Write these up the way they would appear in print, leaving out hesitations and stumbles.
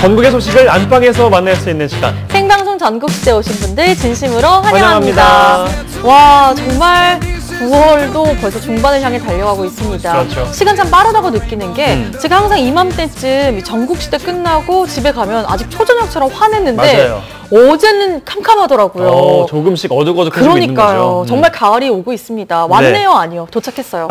전국의 소식을 안방에서 만날 수 있는 시간. 생방송 전국시대 오신 분들 진심으로 환영합니다. 환영합니다. 와, 정말 9월도 벌써 중반을 향해 달려가고 있습니다. 그렇죠. 시간 참 빠르다고 느끼는 게 제가 항상 이맘때쯤 전국시대 끝나고 집에 가면 아직 초저녁처럼 환했는데 맞아요. 어제는 캄캄하더라고요. 조금씩 어둑어둑해지고 있는 거죠. 그러니까요. 정말 가을이 오고 있습니다. 왔네요, 아니요. 도착했어요.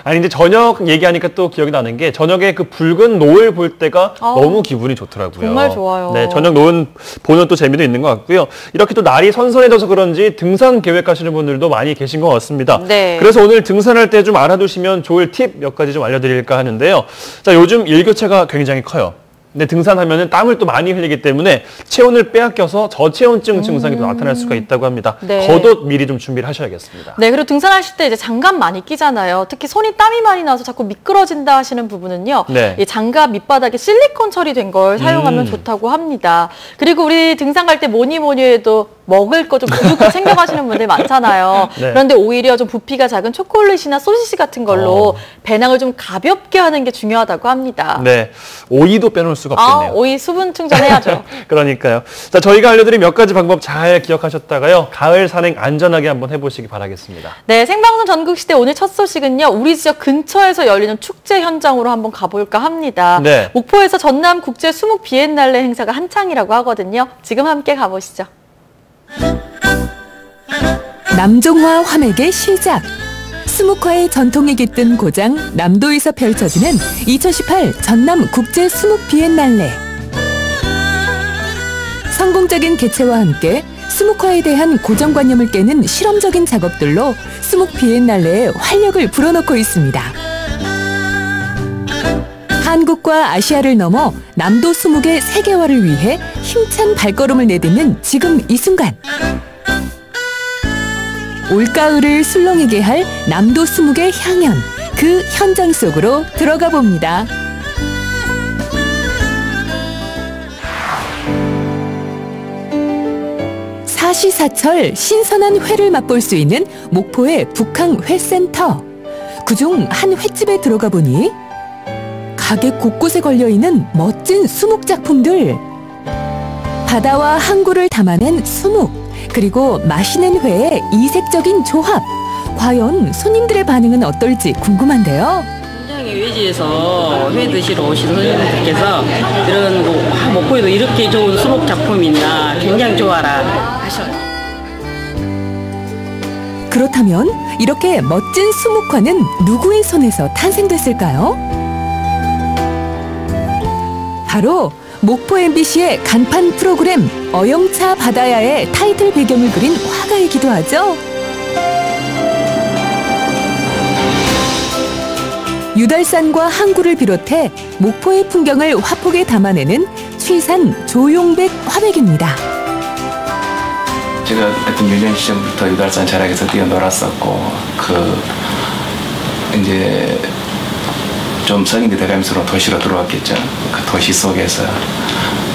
아니 이제 저녁 얘기하니까 또 기억이 나는 게 저녁에 그 붉은 노을 볼 때가 너무 기분이 좋더라고요. 정말 좋아요. 네, 저녁 노을 보는 또 재미도 있는 것 같고요. 이렇게 또 날이 선선해져서 그런지 등산 계획하시는 분들도 많이 계신 것 같습니다. 네. 그래서 오늘 등산할 때 좀 알아두시면 좋을 팁 몇 가지 좀 알려드릴까 하는데요. 자, 요즘 일교차가 굉장히 커요. 근데 등산하면은 땀을 또 많이 흘리기 때문에 체온을 빼앗겨서 저체온증 증상이 또 나타날 수가 있다고 합니다. 네. 겉옷 미리 좀 준비를 하셔야겠습니다. 네, 그리고 등산하실 때 이제 장갑 많이 끼잖아요. 특히 손이 땀이 많이 나서 자꾸 미끄러진다 하시는 부분은요. 네. 이 장갑 밑바닥에 실리콘 처리된 걸 사용하면 좋다고 합니다. 그리고 우리 등산 갈 때 뭐니 해도 먹을 거 좀 부족히 챙겨가시는 분들 많잖아요. 네. 그런데 오히려 좀 부피가 작은 초콜릿이나 소시지 같은 걸로 배낭을 좀 가볍게 하는 게 중요하다고 합니다. 네, 오이도 빼놓을 수가 없겠네요. 오이 수분 충전해야죠. 그러니까요. 자, 저희가 알려드린 몇 가지 방법 잘 기억하셨다가요. 가을 산행 안전하게 한번 해보시기 바라겠습니다. 네, 생방송 전국시대 오늘 첫 소식은요. 우리 지역 근처에서 열리는 축제 현장으로 한번 가볼까 합니다. 네. 목포에서 전남 국제 수묵 비엔날레 행사가 한창이라고 하거든요. 지금 함께 가보시죠. 남종화 화맥의 시작. 수묵화의 전통이 깃든 고장 남도에서 펼쳐지는 2018 전남 국제 수묵 비엔날레. 성공적인 개최와 함께 수묵화에 대한 고정관념을 깨는 실험적인 작업들로 수묵 비엔날레에 활력을 불어넣고 있습니다. 한국과 아시아를 넘어 남도 수묵의 세계화를 위해 힘찬 발걸음을 내딛는 지금 이 순간. 올가을을 술렁이게 할 남도 수묵의 향연, 그 현장 속으로 들어가 봅니다. 사시사철 신선한 회를 맛볼 수 있는 목포의 북항회센터. 그중 한 횟집에 들어가 보니 가게 곳곳에 걸려있는 멋진 수묵 작품들. 바다와 항구를 담아낸 수묵. 그리고 마시는 회의 이색적인 조합. 과연 손님들의 반응은 어떨지 궁금한데요. 굉장히 외지에서 회 드시러 오신 손님들께서 이런 목포에도 이렇게 좋은 수묵 작품이 있나 굉장히 좋아라 하셔요. 그렇다면 이렇게 멋진 수묵화는 누구의 손에서 탄생됐을까요? 바로 목포 MBC의 간판 프로그램 어영차 바다야의 타이틀 배경을 그린 화가이기도 하죠. 유달산과 항구를 비롯해 목포의 풍경을 화폭에 담아내는 취산 조용백 화백입니다. 제가 하여튼 유년 시절부터 유달산 자락에서 뛰어놀았었고 이제 좀 성인이 돼가면서 도시로 들어왔겠죠. 그 도시 속에서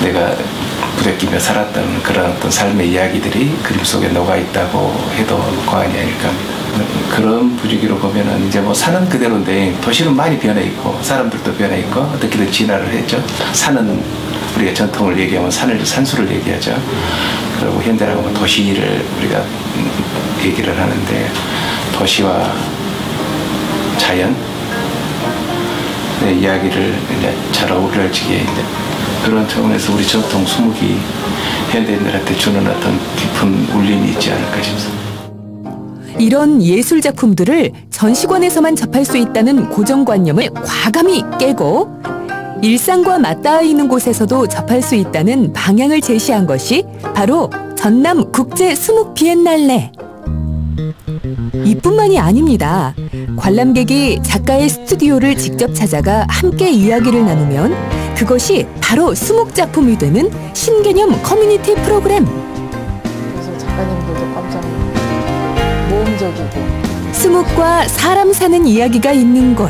내가 부대끼며 살았던 그런 어떤 삶의 이야기들이 그림 속에 녹아있다고 해도 과언이 아닐까 합니다. 그런 부주기로 보면은 이제 뭐 산은 그대로인데 도시는 많이 변해있고 사람들도 변해있고 어떻게든 진화를 했죠. 산은 우리가 전통을 얘기하면 산수를 얘기하죠. 그리고 현대라고 하면 도시를 우리가 얘기를 하는데 도시와 자연 이야기를 이제 잘 어우러지게 이제 그런 차원에서 우리 전통 수묵이 현대인들한테 주는 어떤 깊은 울림이 있지 않을까 싶습니다. 이런 예술 작품들을 전시관에서만 접할 수 있다는 고정관념을 과감히 깨고 일상과 맞닿아 있는 곳에서도 접할 수 있다는 방향을 제시한 것이 바로 전남 국제 수묵 비엔날레. 이뿐만이 아닙니다. 관람객이 작가의 스튜디오를 직접 찾아가 함께 이야기를 나누면 그것이 바로 수묵 작품이 되는 신개념 커뮤니티 프로그램. 그래서 작가님들도 깜짝 모험적이고 수묵과 사람 사는 이야기가 있는 곳.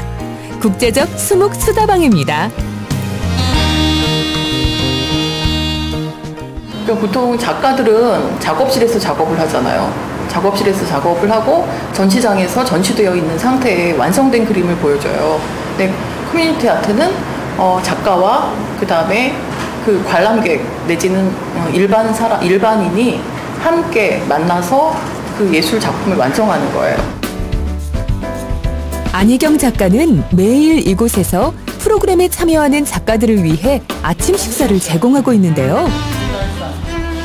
국제적 수묵 수다방입니다. 보통 작가들은 작업실에서 작업을 하잖아요. 작업실에서 작업을 하고 전시장에서 전시되어 있는 상태의 완성된 그림을 보여줘요. 근데 커뮤니티 아트는 작가와 그 다음에 그 관람객 내지는 일반인이 함께 만나서 그 예술 작품을 완성하는 거예요. 안희경 작가는 매일 이곳에서 프로그램에 참여하는 작가들을 위해 아침 식사를 제공하고 있는데요.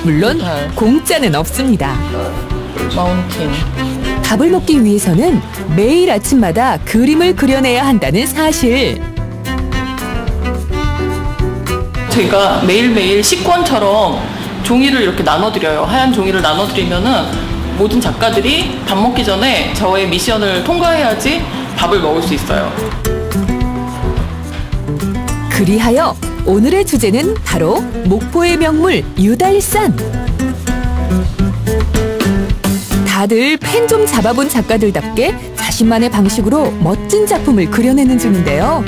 물론 공짜는 없습니다. 마운틴. 밥을 먹기 위해서는 매일 아침마다 그림을 그려내야 한다는 사실. 제가 매일매일 식권처럼 종이를 이렇게 나눠드려요. 하얀 종이를 나눠드리면은 모든 작가들이 밥 먹기 전에 저의 미션을 통과해야지 밥을 먹을 수 있어요. 그리하여 오늘의 주제는 바로 목포의 명물 유달산. 다들 펜 좀 잡아본 작가들답게 자신만의 방식으로 멋진 작품을 그려내는 중인데요.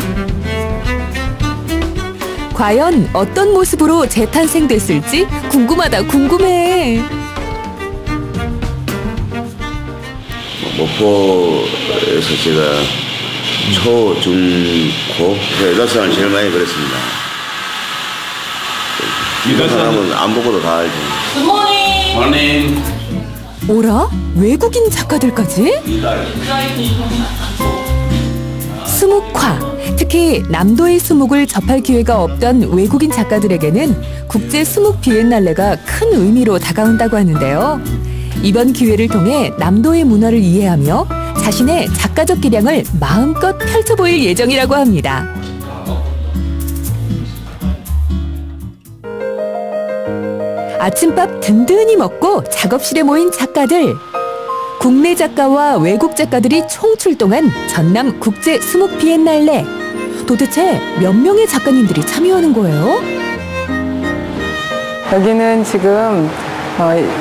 과연 어떤 모습으로 재탄생됐을지 궁금해. 목포에서 제가 초, 중, 고 유달산을 제일 많이 그렸습니다. 유달산은 안 보고도 다 알죠. 굿모닝! 오라? 외국인 작가들까지? 수묵화, 특히 남도의 수묵을 접할 기회가 없던 외국인 작가들에게는 국제 수묵 비엔날레가 큰 의미로 다가온다고 하는데요. 이번 기회를 통해 남도의 문화를 이해하며 자신의 작가적 기량을 마음껏 펼쳐보일 예정이라고 합니다. 아침밥 든든히 먹고 작업실에 모인 작가들. 국내 작가와 외국 작가들이 총출동한 전남 국제 수묵 비엔날레. 도대체 몇 명의 작가님들이 참여하는 거예요? 여기는 지금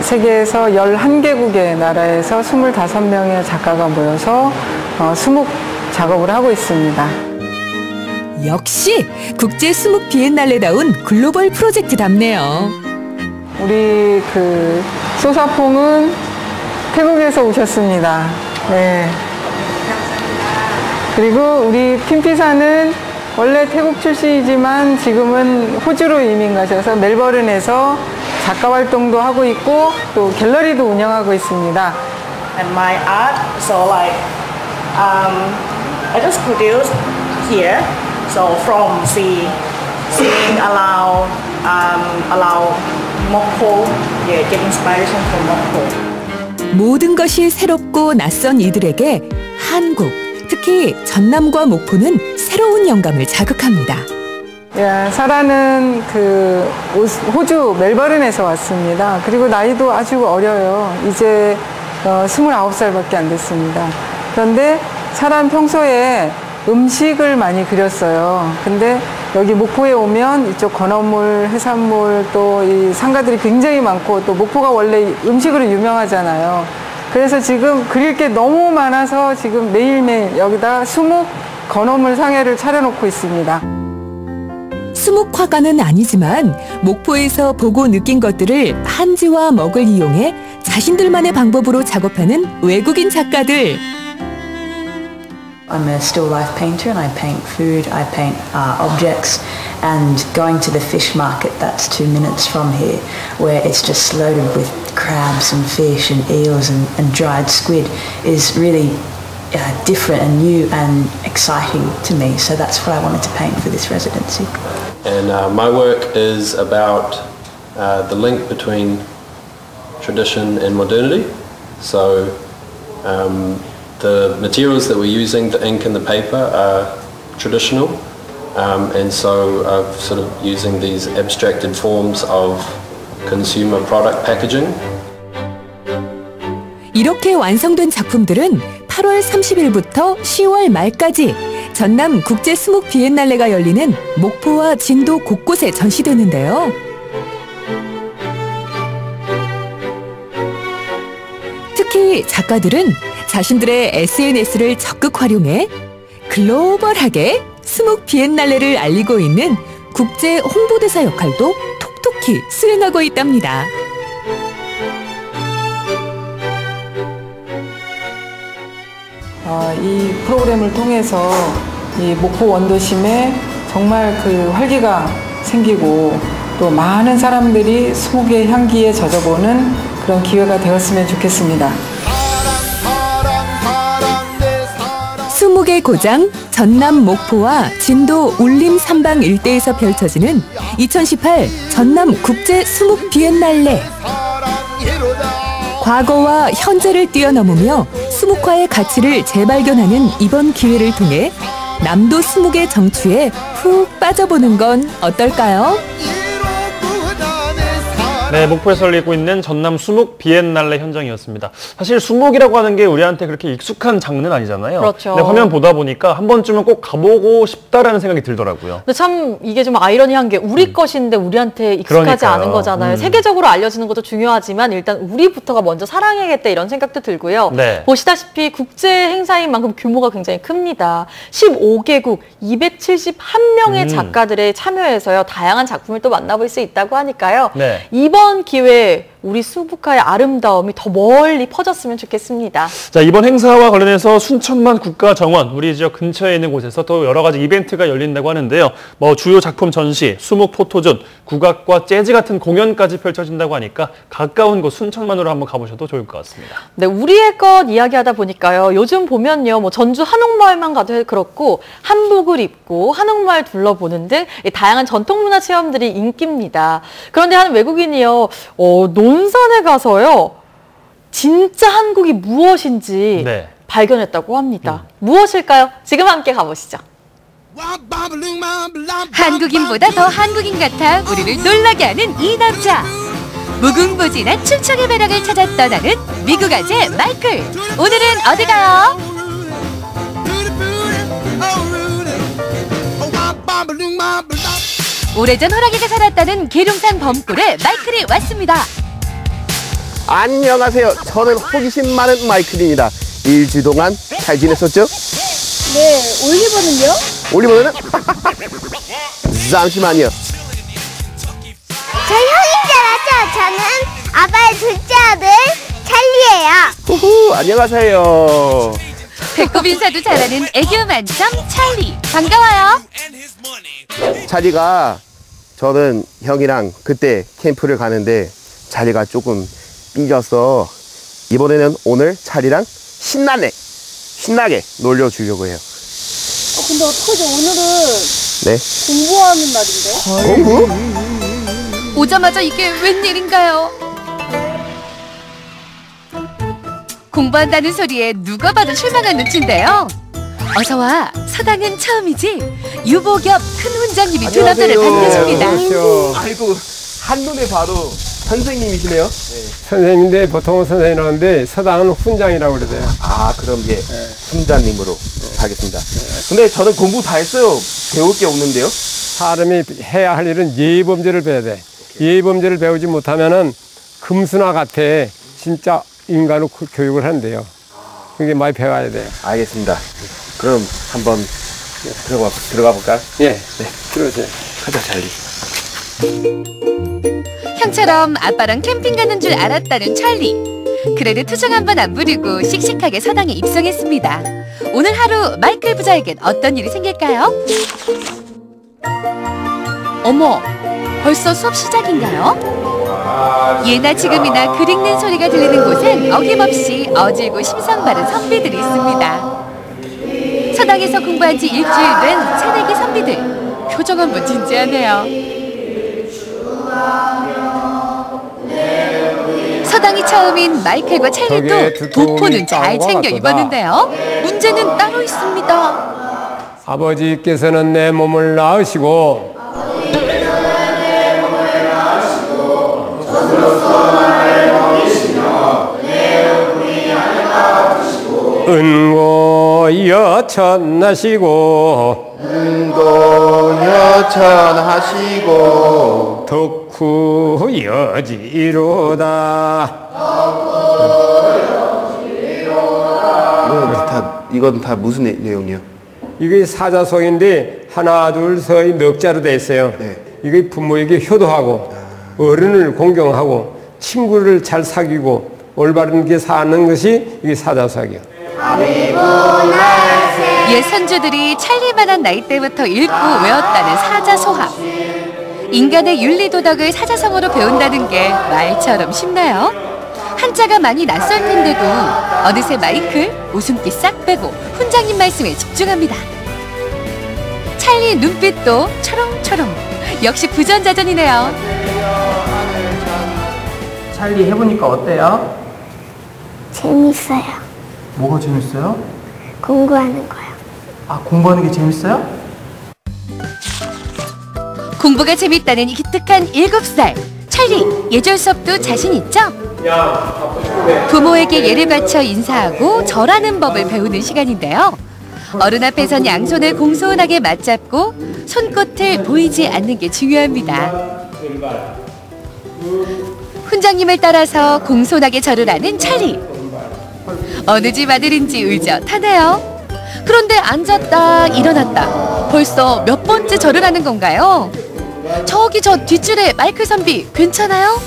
세계에서 11개국의 나라에서 25명의 작가가 모여서 수묵 작업을 하고 있습니다. 역시 국제 수묵 비엔날레다운 글로벌 프로젝트답네요. 우리 소사퐁은 태국에서 오셨습니다. 네. 그리고 우리 핀피사는 원래 태국 출신이지만 지금은 호주로 이민 가셔서 멜버른에서 작가 활동도 하고 있고 또 갤러리도 운영하고 있습니다. And my art, so like I just produced here. So from seeing allow Mokpo, yeah, get inspiration from Mokpo. 모든 것이 새롭고 낯선 이들에게 한국, 특히 전남과 목포는 새로운 영감을 자극합니다. 예, 사라는 호주 멜버른에서 왔습니다. 그리고 나이도 아주 어려요. 이제 29살밖에 안 됐습니다. 그런데 사라는 평소에 음식을 많이 그렸어요. 근데 여기 목포에 오면 이쪽 건어물, 해산물 또 이 상가들이 굉장히 많고 또 목포가 원래 음식으로 유명하잖아요. 그래서 지금 그릴 게 너무 많아서 지금 매일매일 여기다 수묵 건어물 상회를 차려놓고 있습니다. 수묵화가는 아니지만 목포에서 보고 느낀 것들을 한지와 먹을 이용해 자신들만의 방법으로 작업하는 외국인 작가들. I'm a still life painter and I paint food, I paint objects, and going to the fish market that's 2 minutes from here where it's just loaded with crabs and fish and eels and dried squid is really different and new and exciting to me, so that's what I wanted to paint for this residency. And my work is about the link between tradition and modernity. So the materials that we're using, the ink and the paper, are traditional, and so I'm sort of using these abstracted forms of consumer product packaging. 이렇게 완성된 작품들은 8월 30일부터 10월 말까지 전남 국제 수묵 비엔날레가 열리는 목포와 진도 곳곳에 전시되는데요. 특히 작가들은 자신들의 SNS를 적극 활용해 글로벌하게 수묵 비엔날레를 알리고 있는 국제 홍보대사 역할도 톡톡히 수행하고 있답니다. 이 프로그램을 통해서 이 목포 원도심에 정말 활기가 생기고 또 많은 사람들이 수목의 향기에 젖어보는 그런 기회가 되었으면 좋겠습니다. 수목의 고장 전남 목포와 진도 울림 삼방 일대에서 펼쳐지는 2018 전남 국제 수목 비엔날레. 과거와 현재를 뛰어넘으며 수목화의 가치를 재발견하는 이번 기회를 통해 남도 수목의 정취에 푹 빠져보는 건 어떨까요? 네, 목포에서 열리고 있는 전남 수목 비엔날레 현장이었습니다. 사실 수목이라고 하는 게 우리한테 그렇게 익숙한 장르는 아니잖아요. 그렇죠. 근데 화면 보다 보니까 한 번쯤은 꼭 가보고 싶다라는 생각이 들더라고요. 근데 참 이게 좀 아이러니한 게 우리 것인데 우리한테 익숙하지 그러니까요. 않은 거잖아요. 세계적으로 알려지는 것도 중요하지만 일단 우리부터가 먼저 사랑해야겠다 이런 생각도 들고요. 네. 보시다시피 국제 행사인 만큼 규모가 굉장히 큽니다. 15개국 271명의 작가들의 참여해서요. 다양한 작품을 또 만나볼 수 있다고 하니까요. 네. 이번 기회에 우리 수목화의 아름다움이 더 멀리 퍼졌으면 좋겠습니다. 자, 이번 행사와 관련해서 순천만 국가정원, 우리 지역 근처에 있는 곳에서 또 여러 가지 이벤트가 열린다고 하는데요. 뭐 주요 작품 전시, 수목 포토존, 국악과 재즈 같은 공연까지 펼쳐진다고 하니까 가까운 곳 순천만으로 한번 가보셔도 좋을 것 같습니다. 네, 우리의 것 이야기하다 보니까요. 요즘 보면요, 뭐 전주 한옥마을만 가도 그렇고 한복을 입고 한옥마을 둘러보는 등 다양한 전통문화 체험들이 인기입니다. 그런데 한 외국인이요, 논산에 가서요, 진짜 한국이 무엇인지 네. 발견했다고 합니다. 무엇일까요? 지금 함께 가보시죠. 한국인보다 더 한국인 같아 우리를 놀라게 하는 이 남자. 무궁무진한 춘천의 매력을 찾아 떠나는 미국 아재 마이클. 오늘은 어디 가요? 오래전 호랑이가 살았다는 계룡산 범꿀에 마이클이 왔습니다. 안녕하세요. 저는 호기심 많은 마이클입니다. 일주일 동안 잘 지냈었죠? 네, 올리버는요? 올리버는? 잠시만요. 저 형인 줄 알았죠? 저는 아빠의 둘째 아들 찰리예요. 후후, 안녕하세요. 배꼽 인사도 잘하는 애교 만점 찰리. 반가워요. 찰리가, 저는 형이랑 그때 캠프를 가는데 찰리가 조금 삐져서 이번에는 오늘 찰리랑 신나게 놀려주려고 해요. 근데 어떡하지? 오늘은 네? 공부하는 날인데? 공부? 오자마자 이게 웬일인가요? 공부한다는 소리에 누가 봐도 실망한 눈치인데요. 어서와, 서당은 처음이지? 유보 겹 큰 훈장님이 두 남자를 반겨줍니다. 아이고, 한눈에 봐도 선생님이시네요? 네. 선생님인데 보통은 선생님이라는데 서당은 훈장이라고 그러세요. 아, 그럼 예, 훈장님으로 하겠습니다. 근데 저는 공부 다 했어요. 배울 게 없는데요? 사람이 해야 할 일은 예의범죄를 배워야 돼. 예의범죄를 배우지 못하면은 금수나 같아 진짜 인간으로 교육을 한대요. 그게 많이 배워야 돼요. 알겠습니다. 그럼 한번 들어가 볼까요? 예, 네, 들어오세요. 가자, 찰리. 형처럼 아빠랑 캠핑 가는 줄 알았다는 찰리. 그래도 투정 한 번 안 부리고 씩씩하게 서당에 입성했습니다. 오늘 하루 마이클 부자에겐 어떤 일이 생길까요? 어머, 벌써 수업 시작인가요? 예나 지금이나 글 읽는 소리가 들리는 곳엔 어김없이 어질고 심상 바른 선비들이 있습니다. 서당에서 공부한 지 일주일 된 새내기 선비들. 표정 한번 진지하네요. 서당이 처음인 마이클과 찰리도 도포는 잘 챙겨 입었는데요. 문제는 따로 있습니다. 아버지께서는 내 몸을 낳으시고 은고 여천하시고 여천하시고 덕후 여지로다. 이건 다 무슨 내용이요? 이게 사자성인데 하나 둘 서이 넉 자로 돼 있어요. 네. 이게 부모에게 효도하고 어른을 공경하고 친구를 잘 사귀고 올바른 게 사는 것이 이게 사자성이요. 옛 선조들이 찰리만한 나이 때부터 읽고 외웠다는 사자소학. 인간의 윤리도덕을 사자성어로 배운다는 게 말처럼 쉽나요? 한자가 많이 낯설 텐데도 어느새 마이클, 웃음기 싹 빼고 훈장님 말씀에 집중합니다. 찰리 눈빛도 초롱초롱. 역시 부전자전이네요. 찰리 해보니까 어때요? 재밌어요. 뭐가 재밌어요? 공부하는 거요. 아, 공부하는 게 재밌어요? 공부가 재밌다는 기특한 7살. 찰리, 예절 수업도 자신 있죠? 부모에게 예를 바쳐 인사하고 절하는 법을 배우는 시간인데요. 어른 앞에선 양손을 공손하게 맞잡고 손끝을 보이지 않는 게 중요합니다. 훈장님을 따라서 공손하게 절을 하는 찰리. 어느 집 아들인지 의젓하네요. 그런데 앉았다 일어났다. 벌써 몇 번째 절을 하는 건가요? 저기 저 뒷줄에 마이클 선비 괜찮아요?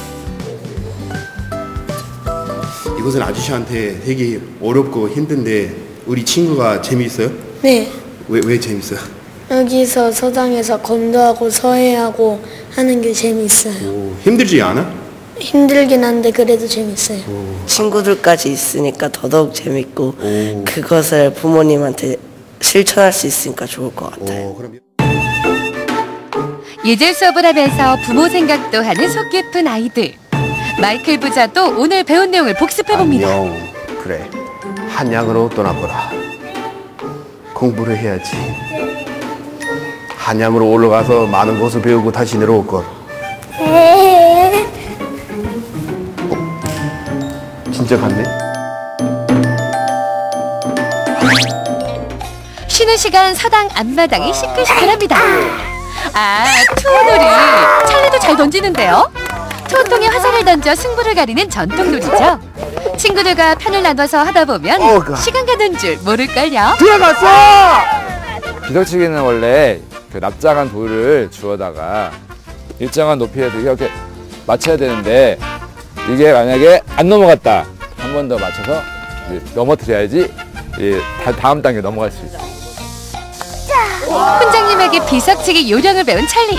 이것은 아저씨한테 되게 어렵고 힘든데 우리 친구가 재미있어요? 네. 왜 재밌어요? 여기서 서당에서 건도하고 서해하고 하는 게 재밌어요. 힘들지 않아? 힘들긴 한데 그래도 재밌어요. 친구들까지 있으니까 더더욱 재밌고 그것을 부모님한테 실천할 수 있으니까 좋을 것 같아요. 예절 수업을 하면서 부모 생각도 하는 속 깊은 아이들. 마이클 부자도 오늘 배운 내용을 복습해봅니다. 그래, 한양으로 떠나거라. 공부를 해야지. 한양으로 올라가서 많은 것을 배우고 다시 내려올 것. 진짜 갔네? 쉬는 시간 서당 앞마당이 시끌시끌합니다. 아, 투우놀이. 찰리도 잘 던지는데요. 투우통에 화살을 던져 승부를 가리는 전통놀이죠. 친구들과 편을 나눠서 하다 보면 시간 가는 줄 모를걸요. 들어갔어! 비석치기는 원래 그 납작한 돌을 주워다가 일정한 높이에 이렇게 맞춰야 되는데 이게 만약에 안 넘어갔다. 한 번 더 맞춰서 넘어뜨려야지 다음 단계 넘어갈 수 있어. 훈장님에게 비석치기 요령을 배운 찰리.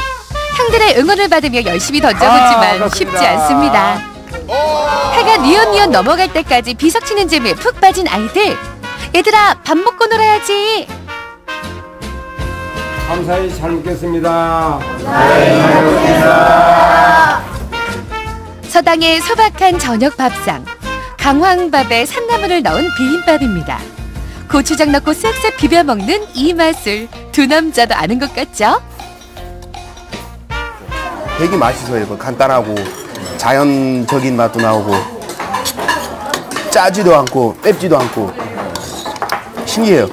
형들의 응원을 받으며 열심히 던져보지만 쉽지 않습니다. 해가 뉘엿뉘엿 넘어갈 때까지 비석치는 재미에 푹 빠진 아이들. 얘들아, 밥 먹고 놀아야지. 감사히 잘 먹겠습니다. 잘 먹겠습니다. 서당의 소박한 저녁 밥상. 강황밥에 산나물을 넣은 비빔밥입니다. 고추장 넣고 쓱쓱 비벼 먹는 이 맛을 두 남자도 아는 것 같죠? 되게 맛있어요. 이거 간단하고 자연적인 맛도 나오고 짜지도 않고 맵지도 않고 신기해요.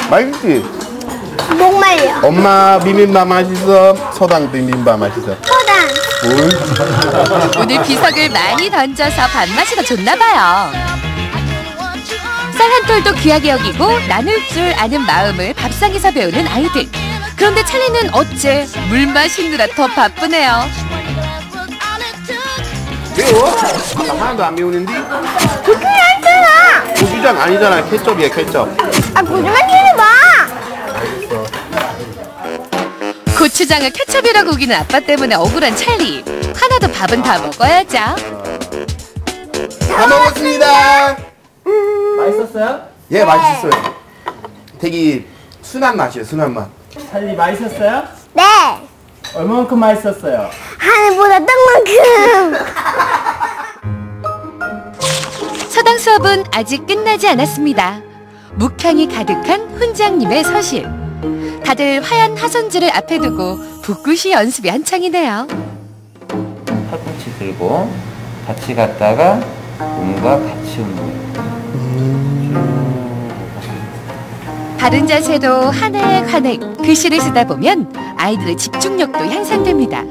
맛있지? 목말려. 엄마 비빔밥 맛있어? 서당 비빔밥 맛있어? 서당. 오늘 비석을 많이 던져서 밥맛이 더 좋나봐요. 쌀 한 톨도 귀하게 여기고 나눌 줄 아는 마음을 밥상에서 배우는 아이들. 그런데 찰리는 어째 물 마시느라 더 바쁘네요. 매워? 하나도 안 매우는데? 그렇게 않잖아. 고추장 아니잖아. 케첩이야 케첩. 아, 고추만 해봐. 고추장을 케첩이라고 우기는 아빠 때문에 억울한 찰리. 하나도 밥은 다 먹어야죠. 다 먹었습니다. 맛있었어요? 예, 맛있었어요. 되게 순한 맛이에요, 순한 맛. 찰리 맛있었어요? 네. 얼마만큼 맛있었어요? 하늘보다 떡만큼. 서당 수업은 아직 끝나지 않았습니다. 묵향이 가득한 훈장님의 서실. 다들 화얀 하선지를 앞에 두고 붓굿이 연습이 한창이네요. 팔꿈치 들고 같이 갔다가 몸과 같이 움직여요. 바른 자세로 한획한획 글씨를 쓰다 보면 아이들의 집중력도 향상됩니다.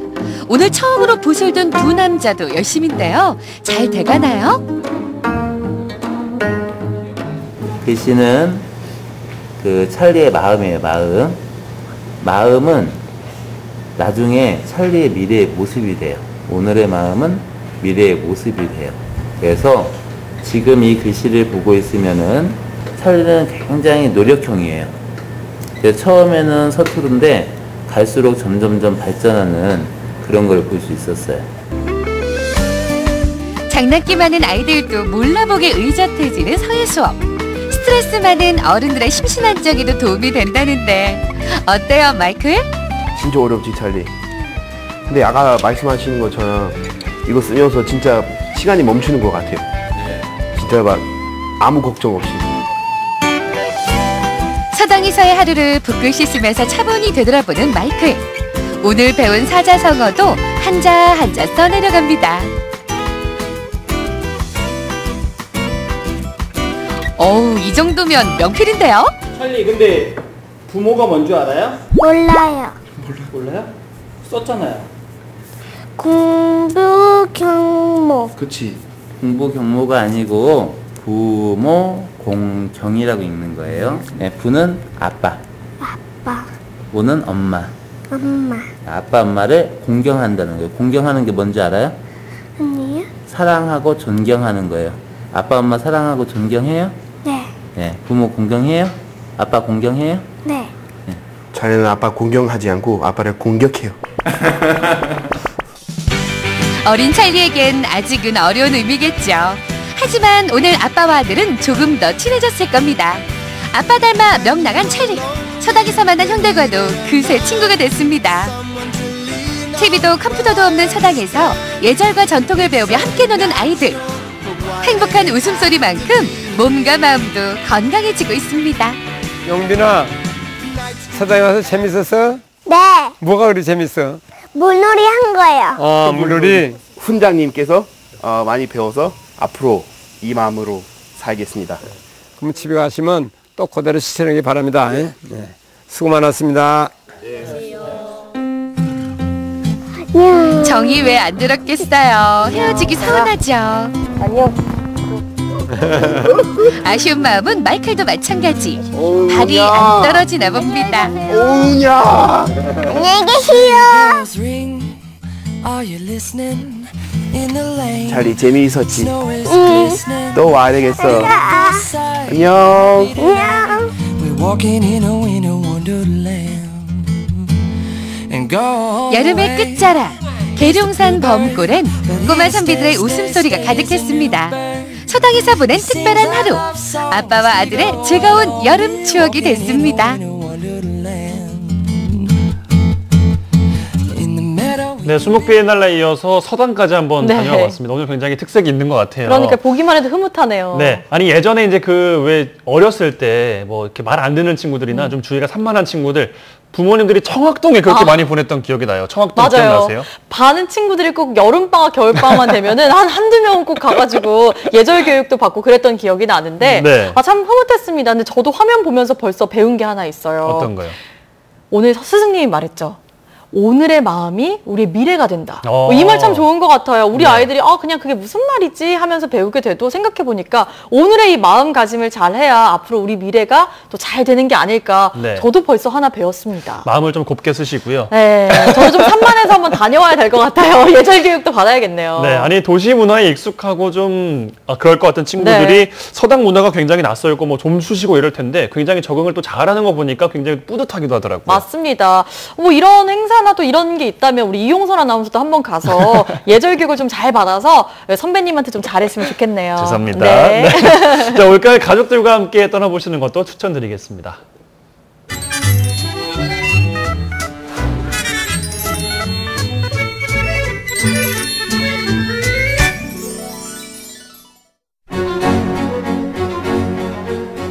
오늘 처음으로 붓을 든 두 남자도 열심인데요. 잘 돼가나요? 글씨는 그 찰리의 마음이에요. 마음은 나중에 찰리의 미래의 모습이 돼요. 오늘의 마음은 미래의 모습이 돼요. 그래서 지금 이 글씨를 보고 있으면은 찰리는 굉장히 노력형이에요. 그래서 처음에는 서투른데 갈수록 점점점 발전하는 그런 걸 볼 수 있었어요. 장난기 많은 아이들도 몰라보게 의젓해지는 서예 수업. 스트레스 많은 어른들의 심신안정에도 도움이 된다는데 어때요, 마이클? 진짜 어렵지, 찰리. 근데 아까 말씀하시는 것처럼 이거 쓰면서 진짜 시간이 멈추는 것 같아요. 진짜 막 아무 걱정 없이. 서당에서의 하루를 붓글 씻으면서 차분히 되돌아보는 마이클. 오늘 배운 사자성어도 한자 한자 써내려갑니다. 어우, 이 정도면 명필인데요? 찰리, 근데 부모가 뭔 줄 알아요? 몰라요. 몰라요? 썼잖아요. 공부 경모. 그치. 공부 경모가 아니고 부모 공경이라고 읽는 거예요. 네, 부는 아빠. 아빠. 모는 엄마. 엄마. 아빠 엄마를 공경한다는 거예요. 공경하는 게 뭔지 알아요? 아니요. 사랑하고 존경하는 거예요. 아빠 엄마 사랑하고 존경해요? 네. 네. 부모 공경해요? 아빠 공경해요? 네. 찰리는 아빠 공경하지 않고 아빠를 공격해요. 어린 찰리에겐 아직은 어려운 의미겠죠. 하지만 오늘 아빠와 아들은 조금 더 친해졌을 겁니다. 아빠 닮아 명랑한 찰리. 서당에서 만난 형들과도 그새 친구가 됐습니다. TV도 컴퓨터도 없는 서당에서 예절과 전통을 배우며 함께 노는 아이들. 행복한 웃음소리만큼 몸과 마음도 건강해지고 있습니다. 영빈아, 서당에 와서 재밌었어? 네. 뭐가 그리 재밌어? 물놀이 한 거예요. 물놀이. 훈장님께서 많이 배워서 앞으로 이 마음으로 살겠습니다. 그럼 집에 가시면 또 그대로 실천하기 바랍니다. 네. 수고 많았습니다. 정이 왜 안 들었겠어요. 헤어지기 서운하죠. 아니요. 아쉬운 마음은 마이클도 마찬가지. 발이 안 떨어지나 봅니다. 오냐. 안녕히 계세요. 찰리 재미있었지? 또 와야 되겠어. 안녕. 여름의 끝자락 계룡산 범골엔 꼬마 선비들의 웃음소리가 가득했습니다. 서당에서 보낸 특별한 하루, 아빠와 아들의 즐거운 여름 추억이 됐습니다. 네, 수목 비엔날레에 이어서 서당까지 한번 네. 다녀와 봤습니다. 오늘 굉장히 특색이 있는 것 같아요. 그러니까 보기만 해도 흐뭇하네요. 네, 아니 예전에 이제 그 왜 어렸을 때 뭐 이렇게 말 안 듣는 친구들이나 좀 주의가 산만한 친구들 부모님들이 청학동에 그렇게 많이 보냈던 기억이 나요. 청학동 맞아요. 기억나세요? 반은 친구들이 꼭 여름방학, 겨울방학만 되면은 한두 명은 꼭 가가지고 예절 교육도 받고 그랬던 기억이 나는데 네. 참 흐뭇했습니다. 근데 저도 화면 보면서 벌써 배운 게 하나 있어요. 어떤 거요? 오늘 스승님이 말했죠. 오늘의 마음이 우리의 미래가 된다. 이 말 참 좋은 것 같아요. 우리 아이들이 그냥 그게 무슨 말이지 하면서 배우게 돼도 생각해보니까 오늘의 이 마음가짐을 잘해야 앞으로 우리 미래가 또 잘 되는 게 아닐까. 네. 저도 벌써 하나 배웠습니다. 마음을 좀 곱게 쓰시고요. 네, 저도 좀 산만해서 한번 다녀와야 될 것 같아요. 예절 교육도 받아야겠네요. 네, 아니 도시 문화에 익숙하고 좀 그럴 것 같은 친구들이 네. 서당 문화가 굉장히 낯설고 뭐 좀 쑤시고 이럴 텐데 굉장히 적응을 또 잘하는 거 보니까 굉장히 뿌듯하기도 하더라고요. 맞습니다. 뭐 이런 행사나 또 이런 게 있다면 우리 이용선 아나운서도 한번 가서 예절 교육을 좀 잘 받아서 선배님한테 좀 잘했으면 좋겠네요. 죄송합니다. 네. 네. 자, 올가을 가족들과 함께 떠나보시는 것도 추천드리겠습니다.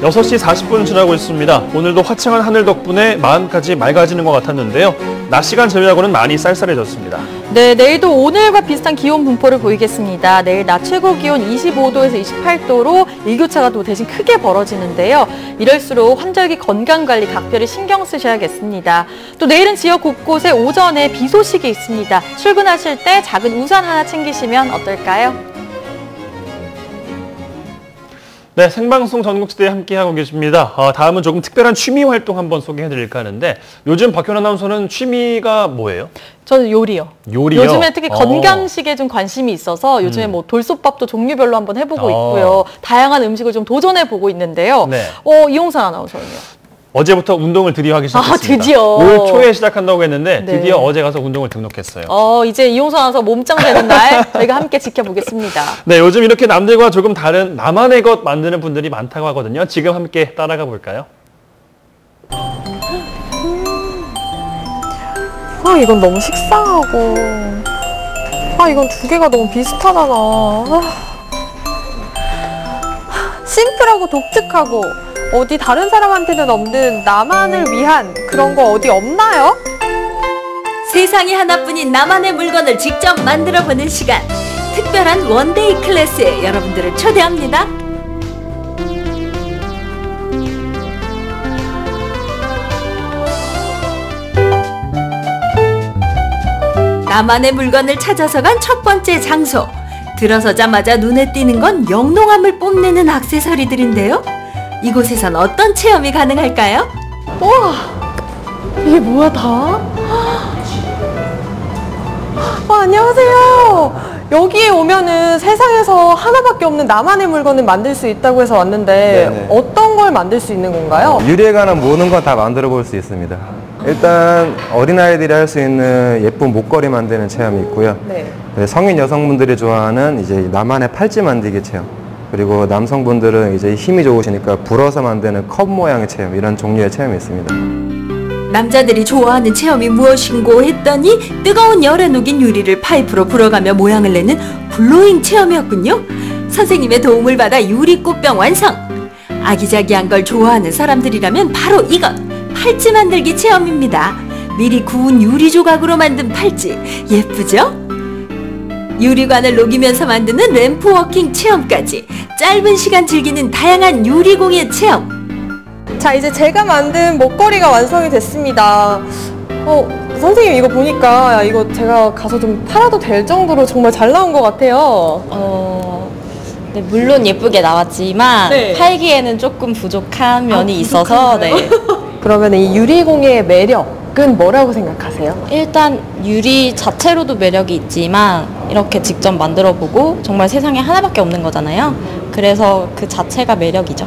여섯 시 40분 지나고 있습니다. 오늘도 화창한 하늘 덕분에 마음까지 맑아지는 것 같았는데요. 낮 시간 제외하고는 많이 쌀쌀해졌습니다. 네, 내일도 오늘과 비슷한 기온 분포를 보이겠습니다. 내일 낮 최고 기온 25도에서 28도로 일교차가 또 대신 크게 벌어지는데요. 이럴수록 환절기 건강관리 각별히 신경 쓰셔야겠습니다. 또 내일은 지역 곳곳에 오전에 비 소식이 있습니다. 출근하실 때 작은 우산 하나 챙기시면 어떨까요? 네, 생방송 전국시대에 함께하고 계십니다. 다음은 조금 특별한 취미 활동 한번 소개해드릴까 하는데 요즘 박현 아나운서는 취미가 뭐예요? 저는 요리요. 요리요? 요즘에 특히 건강식에 좀 관심이 있어서 요즘에 뭐 돌솥밥도 종류별로 한번 해보고 있고요. 다양한 음식을 좀 도전해보고 있는데요. 네. 이용선 아나운서는요? 어제부터 운동을 드디어 하기 시작했습니다. 드디어. 올 초에 시작한다고 했는데 네. 드디어 어제 가서 운동을 등록했어요. 이제 이용선 아나운서 몸짱 되는 날 저희가 함께 지켜보겠습니다. 네, 요즘 이렇게 남들과 조금 다른 나만의 것 만드는 분들이 많다고 하거든요. 지금 함께 따라가 볼까요? 이건 너무 식상하고 이건 두 개가 너무 비슷하잖아. 심플하고 독특하고 어디 다른 사람한테는 없는 나만을 위한 그런 거 어디 없나요? 세상에 하나뿐인 나만의 물건을 직접 만들어보는 시간. 특별한 원데이 클래스에 여러분들을 초대합니다. 나만의 물건을 찾아서 간 첫 번째 장소. 들어서자마자 눈에 띄는 건 영롱함을 뽐내는 액세서리들인데요. 이곳에선 어떤 체험이 가능할까요? 우와! 이게 뭐야 다? 안녕하세요. 여기에 오면은 세상에서 하나밖에 없는 나만의 물건을 만들 수 있다고 해서 왔는데 네네. 어떤 걸 만들 수 있는 건가요? 유리에 관한 모든 건 다 만들어 볼 수 있습니다. 일단 어린아이들이 할 수 있는 예쁜 목걸이 만드는 체험이 있고요. 네. 성인 여성분들이 좋아하는 이제 나만의 팔찌 만들기 체험. 그리고 남성분들은 이제 힘이 좋으시니까 불어서 만드는 컵 모양의 체험, 이런 종류의 체험이 있습니다. 남자들이 좋아하는 체험이 무엇인고 했더니 뜨거운 열에 녹인 유리를 파이프로 불어가며 모양을 내는 블로잉 체험이었군요. 선생님의 도움을 받아 유리 꽃병 완성! 아기자기한 걸 좋아하는 사람들이라면 바로 이것! 팔찌 만들기 체험입니다. 미리 구운 유리 조각으로 만든 팔찌, 예쁘죠? 유리관을 녹이면서 만드는 램프 워킹 체험까지 짧은 시간 즐기는 다양한 유리공예 체험. 자, 이제 제가 만든 목걸이가 완성이 됐습니다. 선생님 이거 보니까 이거 제가 가서 좀 팔아도 될 정도로 정말 잘 나온 것 같아요. 네, 물론 예쁘게 나왔지만 네. 팔기에는 조금 부족한 면이 있어서 네. 그러면 이 유리공예의 매력은 뭐라고 생각하세요? 일단 유리 자체로도 매력이 있지만 이렇게 직접 만들어보고 정말 세상에 하나밖에 없는 거잖아요. 그래서 그 자체가 매력이죠.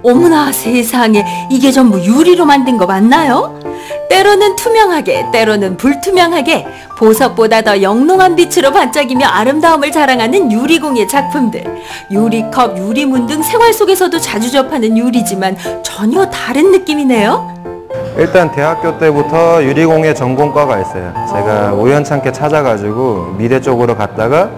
어머나 세상에, 이게 전부 유리로 만든 거 맞나요? 때로는 투명하게, 때로는 불투명하게 보석보다 더 영롱한 빛으로 반짝이며 아름다움을 자랑하는 유리공예 작품들. 유리컵, 유리문 등 생활 속에서도 자주 접하는 유리지만 전혀 다른 느낌이네요. 일단 대학교 때부터 유리공예 전공과가 있어요. 제가 우연찮게 찾아가지고 미대 쪽으로 갔다가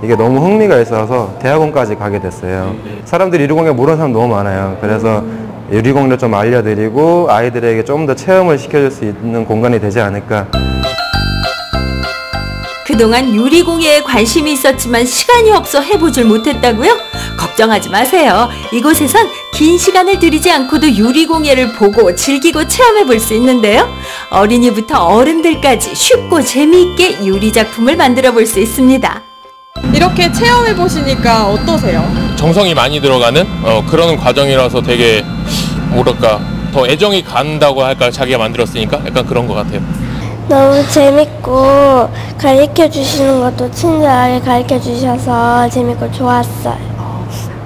이게 너무 흥미가 있어서 대학원까지 가게 됐어요. 사람들이 유리공예 모르는 사람 너무 많아요. 그래서 유리공예를 좀 알려드리고 아이들에게 좀 더 체험을 시켜줄 수 있는 공간이 되지 않을까. 그동안 유리공예에 관심이 있었지만 시간이 없어 해보질 못했다고요? 걱정하지 마세요. 이곳에선 긴 시간을 들이지 않고도 유리공예를 보고 즐기고 체험해 볼 수 있는데요. 어린이부터 어른들까지 쉽고 재미있게 유리 작품을 만들어 볼 수 있습니다. 이렇게 체험해 보시니까 어떠세요? 정성이 많이 들어가는 그런 과정이라서 되게 뭐랄까 더 애정이 간다고 할까, 자기가 만들었으니까 약간 그런 것 같아요. 너무 재밌고 가르쳐 주시는 것도 친절하게 가르쳐 주셔서 재밌고 좋았어요.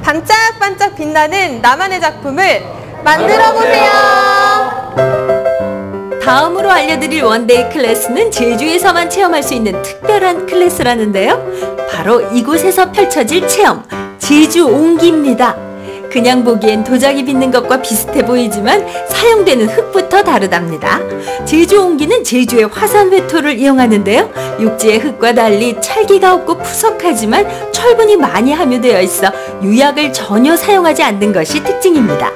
반짝반짝 빛나는 나만의 작품을 만들어 보세요. 다음으로 알려드릴 원데이 클래스는 제주에서만 체험할 수 있는 특별한 클래스라는데요. 바로 이곳에서 펼쳐질 체험, 제주 옹기입니다. 그냥 보기엔 도자기 빚는 것과 비슷해 보이지만 사용되는 흙부터 다르답니다. 제주 옹기는 제주의 화산 회토를 이용하는데요. 육지의 흙과 달리 찰기가 없고 푸석하지만 철분이 많이 함유되어 있어 유약을 전혀 사용하지 않는 것이 특징입니다.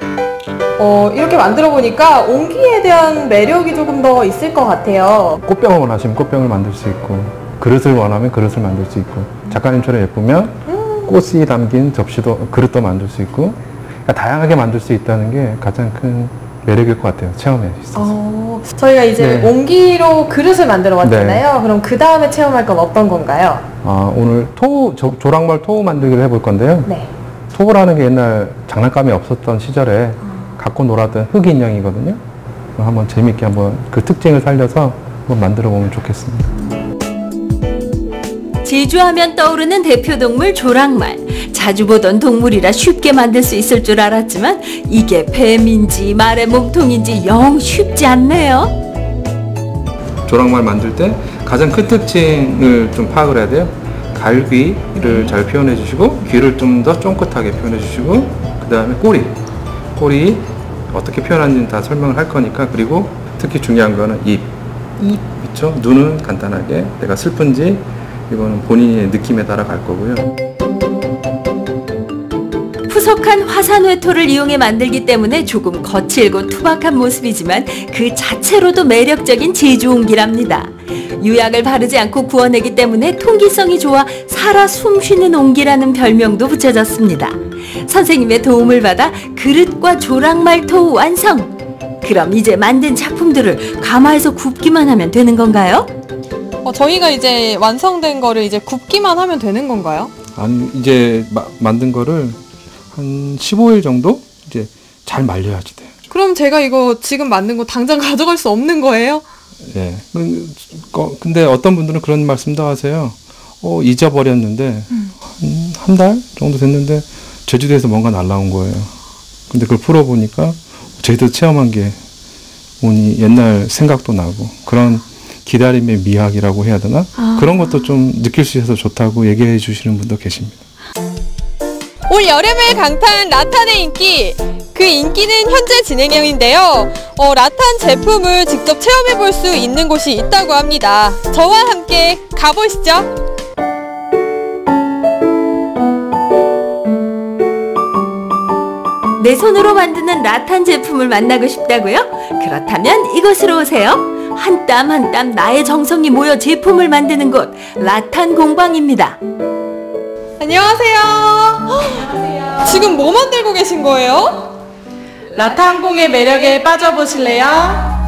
이렇게 만들어 보니까 옹기에 대한 매력이 조금 더 있을 것 같아요. 꽃병을 원하시면 꽃병을 만들 수 있고, 그릇을 원하면 그릇을 만들 수 있고, 작가님처럼 예쁘면 꽃이 담긴 접시도, 그릇도 만들 수 있고, 그러니까 다양하게 만들 수 있다는 게 가장 큰 매력일 것 같아요. 체험에 있어서. 저희가 이제 네. 옹기로 그릇을 만들어 봤잖아요. 네. 그럼 그 다음에 체험할 건 어떤 건가요? 오늘 조랑말 토우 만들기를 해볼 건데요. 네. 토우라는 게 옛날 장난감이 없었던 시절에 갖고 놀았던 흙 인형이거든요. 한번 재밌게 한번 그 특징을 살려서 한번 만들어 보면 좋겠습니다. 제주하면 떠오르는 대표 동물 조랑말. 자주 보던 동물이라 쉽게 만들 수 있을 줄 알았지만 이게 뱀인지 말의 몸통인지 영 쉽지 않네요. 조랑말 만들 때 가장 큰 특징을 좀 파악을 해야 돼요. 갈귀를 잘 표현해 주시고 귀를 좀 더 쫑긋하게 표현해 주시고 그 다음에 꼬리 어떻게 표현하는지는 다 설명을 할 거니까. 그리고 특히 중요한 거는 입 있죠? 눈은 간단하게 내가 슬픈지 이거는 본인의 느낌에 따라 갈 거고요. 푸석한 화산회토를 이용해 만들기 때문에 조금 거칠고 투박한 모습이지만 그 자체로도 매력적인 제주 옹기랍니다. 유약을 바르지 않고 구워내기 때문에 통기성이 좋아 살아 숨쉬는 옹기라는 별명도 붙여졌습니다. 선생님의 도움을 받아 그릇과 조랑말토 완성! 그럼 이제 만든 작품들을 가마에서 굽기만 하면 되는 건가요? 저희가 이제 완성된 거를 이제 굽기만 하면 되는 건가요? 아니, 이제 만든 거를 한 15일 정도 이제 잘 말려야지 돼요. 그럼 제가 이거 지금 만든 거 당장 가져갈 수 없는 거예요? 예. 근데 어떤 분들은 그런 말씀도 하세요. 잊어버렸는데 한 달 정도 됐는데 제주도에서 뭔가 날라온 거예요. 근데 그걸 풀어보니까 제주도 체험한 게 오니 옛날 생각도 나고 그런 기다림의 미학이라고 해야 되나? 그런 것도 좀 느낄 수 있어서 좋다고 얘기해 주시는 분도 계십니다. 올 여름을 강타한 라탄의 인기! 그 인기는 현재 진행형인데요. 라탄 제품을 직접 체험해 볼 수 있는 곳이 있다고 합니다. 저와 함께 가보시죠. 내 손으로 만드는 라탄 제품을 만나고 싶다고요? 그렇다면 이곳으로 오세요. 한 땀 한 땀 나의 정성이 모여 제품을 만드는 곳 라탄 공방입니다. 안녕하세요. 지금 뭐 만들고 계신 거예요? 라탄공의 매력에 빠져보실래요?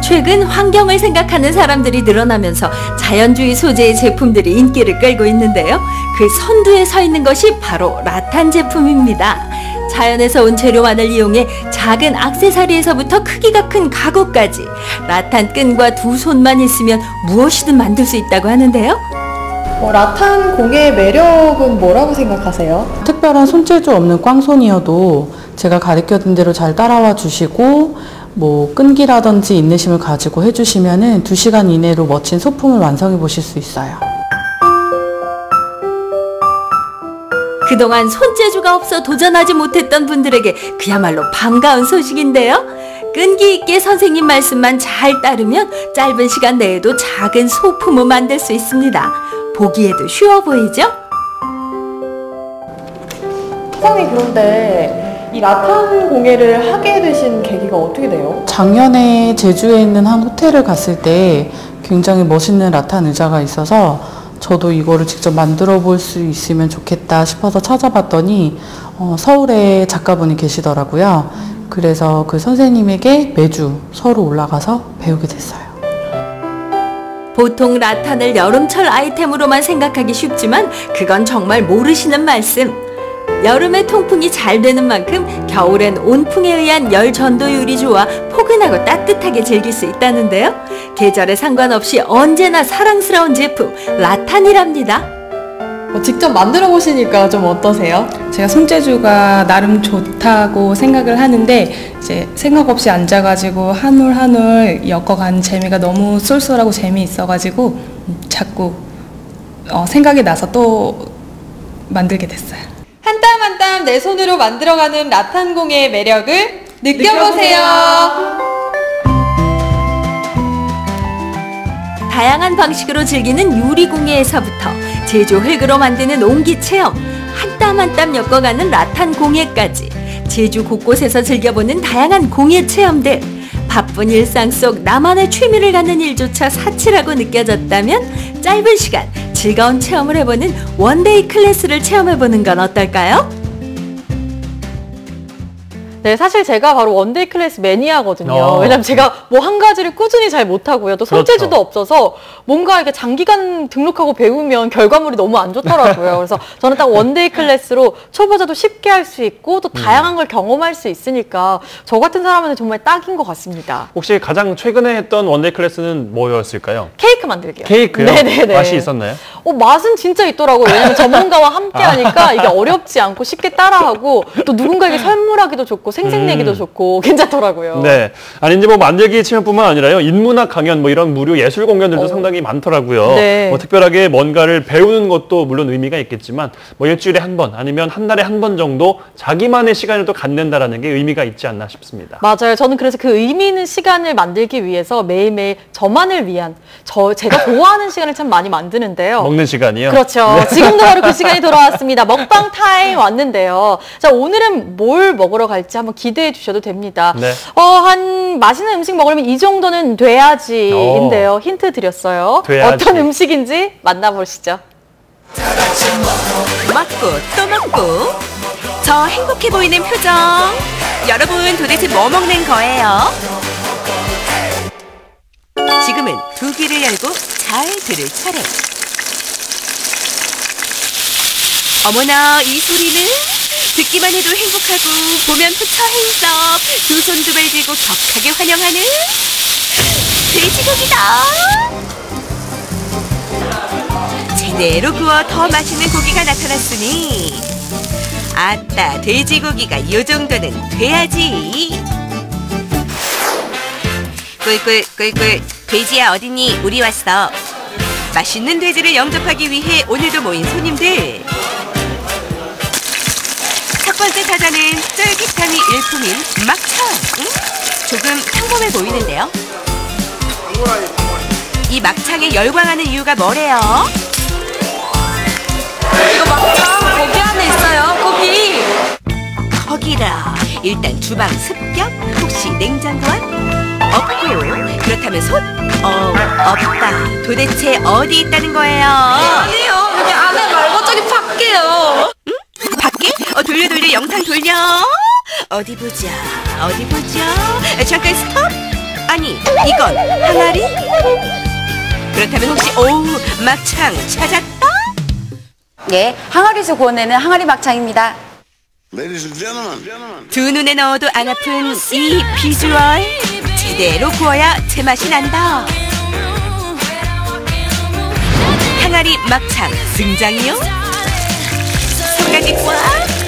최근 환경을 생각하는 사람들이 늘어나면서 자연주의 소재의 제품들이 인기를 끌고 있는데요. 그 선두에 서 있는 것이 바로 라탄 제품입니다. 자연에서 온 재료만을 이용해 작은 액세서리에서부터 크기가 큰 가구까지 라탄 끈과 두 손만 있으면 무엇이든 만들 수 있다고 하는데요. 라탄 공예의 매력은 뭐라고 생각하세요? 특별한 손재주 없는 꽝손이어도 제가 가르쳐준 대로 잘 따라와 주시고 뭐 끈기라든지 인내심을 가지고 해주시면은 2시간 이내로 멋진 소품을 완성해 보실 수 있어요. 그동안 손재주가 없어 도전하지 못했던 분들에게 그야말로 반가운 소식인데요. 끈기 있게 선생님 말씀만 잘 따르면 짧은 시간 내에도 작은 소품을 만들 수 있습니다. 보기에도 쉬워 보이죠? 선생님, 그런데 이 라탄 공예를 하게 되신 계기가 어떻게 돼요? 작년에 제주에 있는 한 호텔을 갔을 때 굉장히 멋있는 라탄 의자가 있어서 저도 이거를 직접 만들어 볼 수 있으면 좋겠다 싶어서 찾아봤더니 서울에 작가분이 계시더라고요. 그래서 그 선생님에게 매주 서울 올라가서 배우게 됐어요. 보통 라탄을 여름철 아이템으로만 생각하기 쉽지만 그건 정말 모르시는 말씀. 여름에 통풍이 잘 되는 만큼 겨울엔 온풍에 의한 열 전도율이 좋아 포근하고 따뜻하게 즐길 수 있다는데요. 계절에 상관없이 언제나 사랑스러운 제품 라탄이랍니다. 직접 만들어 보시니까 좀 어떠세요? 제가 손재주가 나름 좋다고 생각을 하는데 이제 생각 없이 앉아가지고 한 올 한 올 엮어가는 재미가 너무 쏠쏠하고 재미있어가지고 자꾸 생각이 나서 또 만들게 됐어요. 한 땀 한 땀 내 손으로 만들어가는 라탄 공예의 매력을 느껴보세요. 다양한 방식으로 즐기는 유리공예에서부터 제주 흙으로 만드는 옹기 체험, 한 땀 한 땀 엮어가는 라탄 공예까지 제주 곳곳에서 즐겨보는 다양한 공예 체험들. 바쁜 일상 속 나만의 취미를 갖는 일조차 사치라고 느껴졌다면 짧은 시간 즐거운 체험을 해보는 원데이 클래스를 체험해보는 건 어떨까요? 네, 사실 제가 바로 원데이 클래스 매니아거든요. 왜냐면 제가 뭐 한 가지를 꾸준히 잘 못하고요. 또 손재주도 없어서 뭔가 이렇게 장기간 등록하고 배우면 결과물이 너무 안 좋더라고요. 그래서 저는 딱 원데이 클래스로 초보자도 쉽게 할 수 있고 또 다양한 걸 경험할 수 있으니까 저 같은 사람한테 정말 딱인 것 같습니다. 혹시 가장 최근에 했던 원데이 클래스는 뭐였을까요? 케이크 만들기요. 케이크요? 네네네. 맛이 있었나요? 맛은 진짜 있더라고요. 왜냐면 전문가와 함께 하니까 이게 어렵지 않고 쉽게 따라하고 또 누군가에게 선물하기도 좋고 생색내기도 좋고 괜찮더라고요. 네. 아니 이제 뭐 만들기 체험뿐만 아니라요. 인문학 강연 뭐 이런 무료 예술 공연들도 상당히 많더라고요. 네. 뭐 특별하게 뭔가를 배우는 것도 물론 의미가 있겠지만 뭐 일주일에 한 번 아니면 한 달에 한 번 정도 자기만의 시간을 또 갖는다라는 게 의미가 있지 않나 싶습니다. 맞아요. 저는 그래서 그 의미 있는 시간을 만들기 위해서 매일매일 저만을 위한 제가 좋아하는 시간을 참 많이 만드는데요. 먹는 시간이요? 그렇죠. 네. 지금도 바로 그 시간이 돌아왔습니다. 먹방 타임 왔는데요. 자, 오늘은 뭘 먹으러 갈지 한번 기대해 주셔도 됩니다. 네. 한 맛있는 음식 먹으려면 이 정도는 돼야지인데요. 힌트 드렸어요. 돼야지. 어떤 음식인지 만나보시죠. 먹고 또 먹고 저 행복해 보이는 표정 여러분 도대체 뭐 먹는 거예요? 지금은 두 귀를 열고 잘 들을 차례. 어머나 이 소리는 듣기만 해도 행복하고 보면 부처 행섭 두 손 두 발 들고 격하게 환영하는 돼지고기다. 제대로 구워 더 맛있는 고기가 나타났으니 아따 돼지고기가 요 정도는 돼야지. 꿀꿀꿀꿀 돼지야 어딨니? 우리 왔어. 맛있는 돼지를 영접하기 위해 오늘도 모인 손님들. 첫 번째 타자는 쫄깃함이 일품인 막창. 조금 평범해 보이는데요. 이 막창에 열광하는 이유가 뭐래요? 이거 막창 고기 안에 있어요. 고기. 거기라. 일단 주방 습격. 혹시 냉장고 안? 없고. 그렇다면 손? 없다. 도대체 어디 있다는 거예요? 아니요. 여기 안에 말고 저기 밖에요. 응? 밖에? 돌려 영상 돌려. 어디 보자. 잠깐 스톱. 아니 이건 항아리? 그렇다면 혹시 막창 찾았다? 예, 항아리에서 구워내는 항아리 막창입니다. 두 눈에 넣어도 안 아픈 이 비주얼 제대로 구워야 제맛이 난다. 항아리 막창 등장이요. 손까지 꽉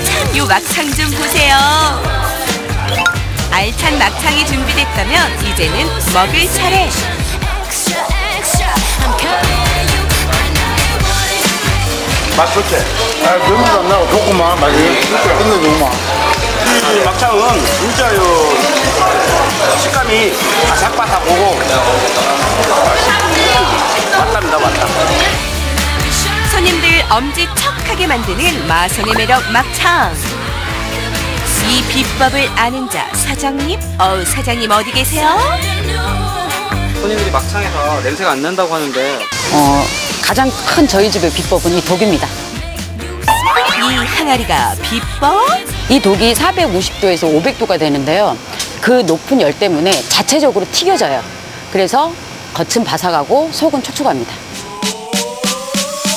찬 요 막창 좀 보세요. 알찬 막창이 준비됐다면 이제는 먹을 차례. 맛 좋지? 병도 안 나고 좋구만. 맛이 끝내주구만. 이 막창은 진짜 식감이 바삭바삭하고 맛납니다. 손님들 엄지척하게 만드는 마성의 매력 막창. 이 비법을 아는 자 사장님? 사장님 어디 계세요? 손님들이 막창에서 냄새가 안 난다고 하는데 가장 큰 저희 집의 비법은 이 독입니다. 이 항아리가 비법? 이 독이 450도에서 500도가 되는데요. 그 높은 열 때문에 자체적으로 튀겨져요. 그래서 겉은 바삭하고 속은 촉촉합니다.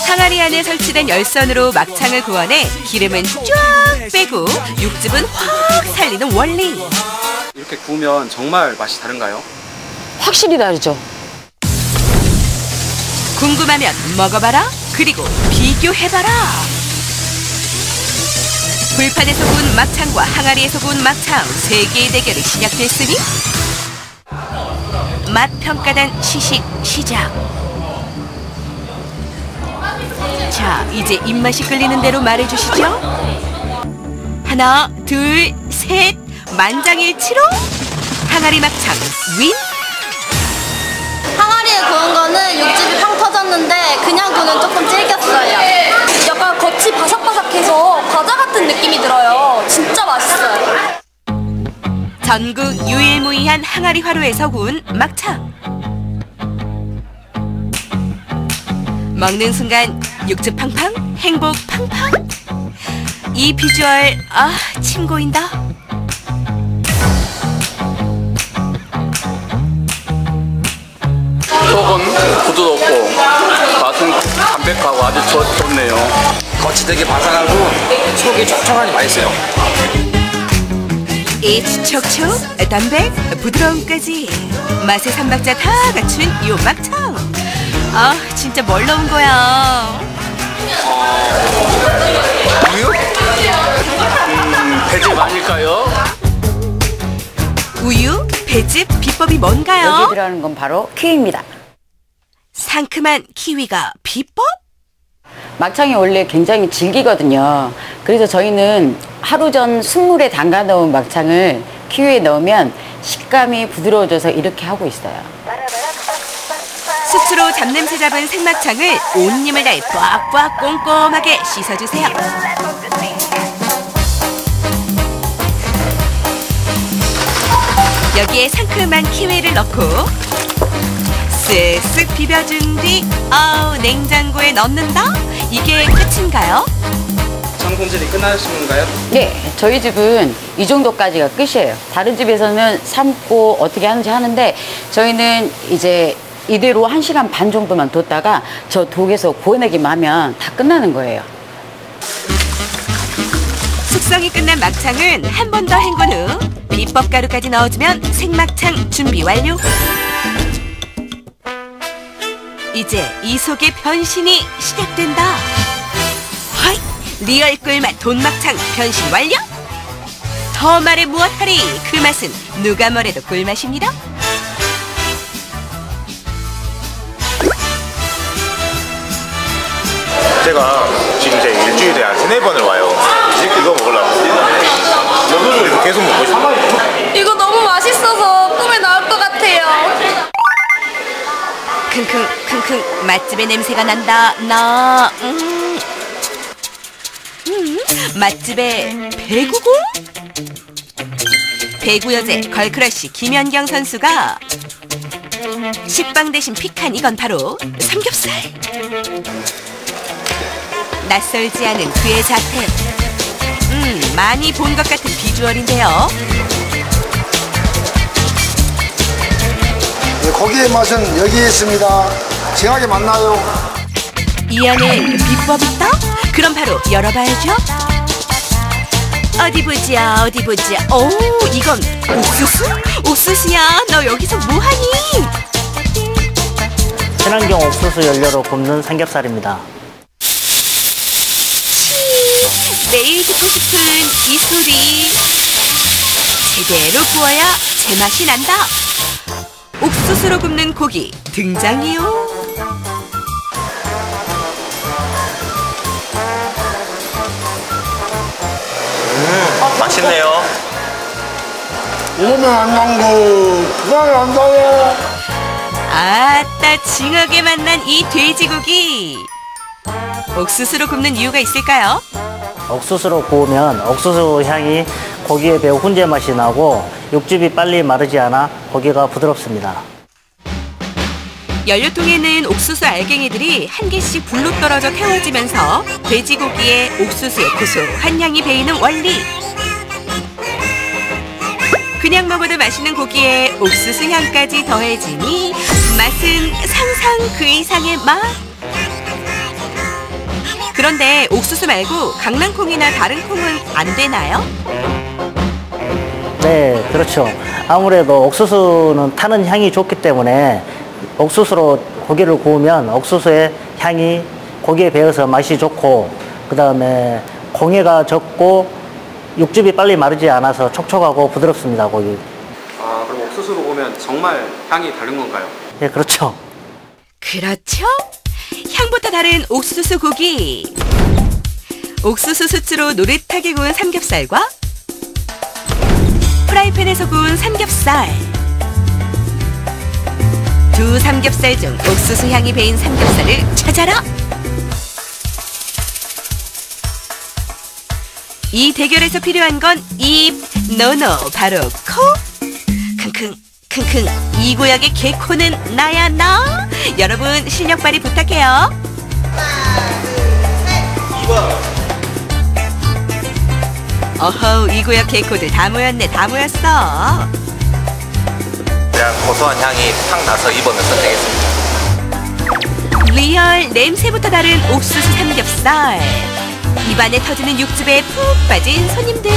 항아리 안에 설치된 열선으로 막창을 구워내 기름은 쫙 빼고 육즙은 확 살리는 원리. 이렇게 구우면 정말 맛이 다른가요? 확실히 다르죠. 궁금하면 먹어봐라. 그리고 비교해봐라. 불판에서 구운 막창과 항아리에서 구운 막창 세 개의 대결이 시작됐으니 맛 평가단 시식 시작. 자, 이제 입맛이 끌리는 대로 말해주시죠. 하나, 둘, 셋, 만장일치로 항아리 막창 윈. 항아리에 구운 거는 육즙이 팡 터졌는데 그냥 구는 조금 질겼어요. 약간 겉이 바삭바삭해서 과자 같은 느낌이 들어요. 진짜 맛있어요. 전국 유일무이한 항아리 화로에서 구운 막창. 먹는 순간 육즙 팡팡, 행복 팡팡. 이 비주얼 침 고인다. 속은 부드럽고 맛은 담백하고 아주 좋네요. 겉이 되게 바삭하고 속이 촉촉하니 맛있어요. 이 촉촉, 담백, 부드러움까지 맛의 삼박자 다 갖춘 요 막창. 아, 진짜 뭘 넣은 거야? 우유? 배즙 아닐까요? 우유, 배즙, 비법이 뭔가요? 여기 들어가는 건 바로 키위입니다. 상큼한 키위가 비법? 막창이 원래 굉장히 질기거든요. 그래서 저희는 하루 전 순물에 담가 놓은 막창을 키위에 넣으면 식감이 부드러워져서 이렇게 하고 있어요. 수치로 잡냄새 잡은 생막창을 온 힘을 다해 꽉꽉 꼼꼼하게 씻어주세요. 여기에 상큼한 키위를 넣고 쓱쓱 비벼준 뒤 냉장고에 넣는다? 이게 끝인가요? 장 손질이 끝나신 건가요? 네, 저희 집은 이 정도까지가 끝이에요. 다른 집에서는 삶고 어떻게 하는지 하는데 저희는 이제 이대로 1시간 반 정도만 뒀다가 저 독에서 구워내기만 하면 다 끝나는 거예요. 숙성이 끝난 막창은 한 번 더 헹군 후 비법 가루까지 넣어주면 생막창 준비 완료. 이제 이 속의 변신이 시작된다. 하이! 리얼 꿀맛 돈막창 변신 완료! 더 말해 무엇하리 그 맛은 누가 뭐래도 꿀맛입니다. 제가 지금 이제 일주일에 한 3-4번을 와요. 이거 먹으려고. 이거 계속 먹고 싶어요. 이거 너무 맛있어서 꿈에 나올 것 같아요. 킁킁 맛집의 냄새가 난다. 맛집의 배구공? 배구 여제 걸크러쉬 김연경 선수가 식빵 대신 픽한 이건 바로 삼겹살. 낯설지 않은 그의 자태. 많이 본 것 같은 비주얼인데요. 고기의 맛은 여기에 있습니다. 정확하게 맞나요? 이 안에 비법 있다? 그럼 바로 열어봐야죠. 어디 보자. 오, 이건 옥수수? 옥수수야, 너 여기서 뭐하니? 친환경 옥수수 연료로 굽는 삼겹살입니다. 매일 듣고 싶은 이 소리. 제대로 구워야 제맛이 난다. 옥수수로 굽는 고기 등장이요. 맛있네요. 이러면 안 담고 그냥 안 담아요. 아따 징하게 만난 이 돼지고기. 옥수수로 굽는 이유가 있을까요? 옥수수로 구우면 옥수수 향이 고기에 배우 훈제 맛이 나고 육즙이 빨리 마르지 않아 고기가 부드럽습니다. 연료통에는 옥수수 알갱이들이 한 개씩 불로 떨어져 태워지면서 돼지고기에 옥수수의 고소한 향이 배이는 원리. 그냥 먹어도 맛있는 고기에 옥수수 향까지 더해지니 맛은 상상 그 이상의 맛. 그런데 옥수수 말고 강낭콩이나 다른 콩은 안 되나요? 네, 그렇죠. 아무래도 옥수수는 타는 향이 좋기 때문에 옥수수로 고기를 구우면 옥수수의 향이 고기에 배어서 맛이 좋고 그 다음에 공해가 적고 육즙이 빨리 마르지 않아서 촉촉하고 부드럽습니다, 고기. 아, 그럼 옥수수로 구우면 정말 향이 다른 건가요? 네, 그렇죠. 그렇죠? 향부터 다른 옥수수 고기. 옥수수 수치로 노릇하게 구운 삼겹살과 프라이팬에서 구운 삼겹살. 두 삼겹살 중 옥수수 향이 배인 삼겹살을 찾아라. 이 대결에서 필요한 건 입, 노노, 바로 코. 킁킁 이 구역의 개코는 나야 나. 여러분 실력 발휘 부탁해요. 2번. 어허, 이 구역 개코들 다 모였네. 다 모였어. 그냥 고소한 향이 팍 나서 2번을 선택했습니다. 리얼 냄새부터 다른 옥수수 삼겹살. 입안에 터지는 육즙에 푹 빠진 손님들.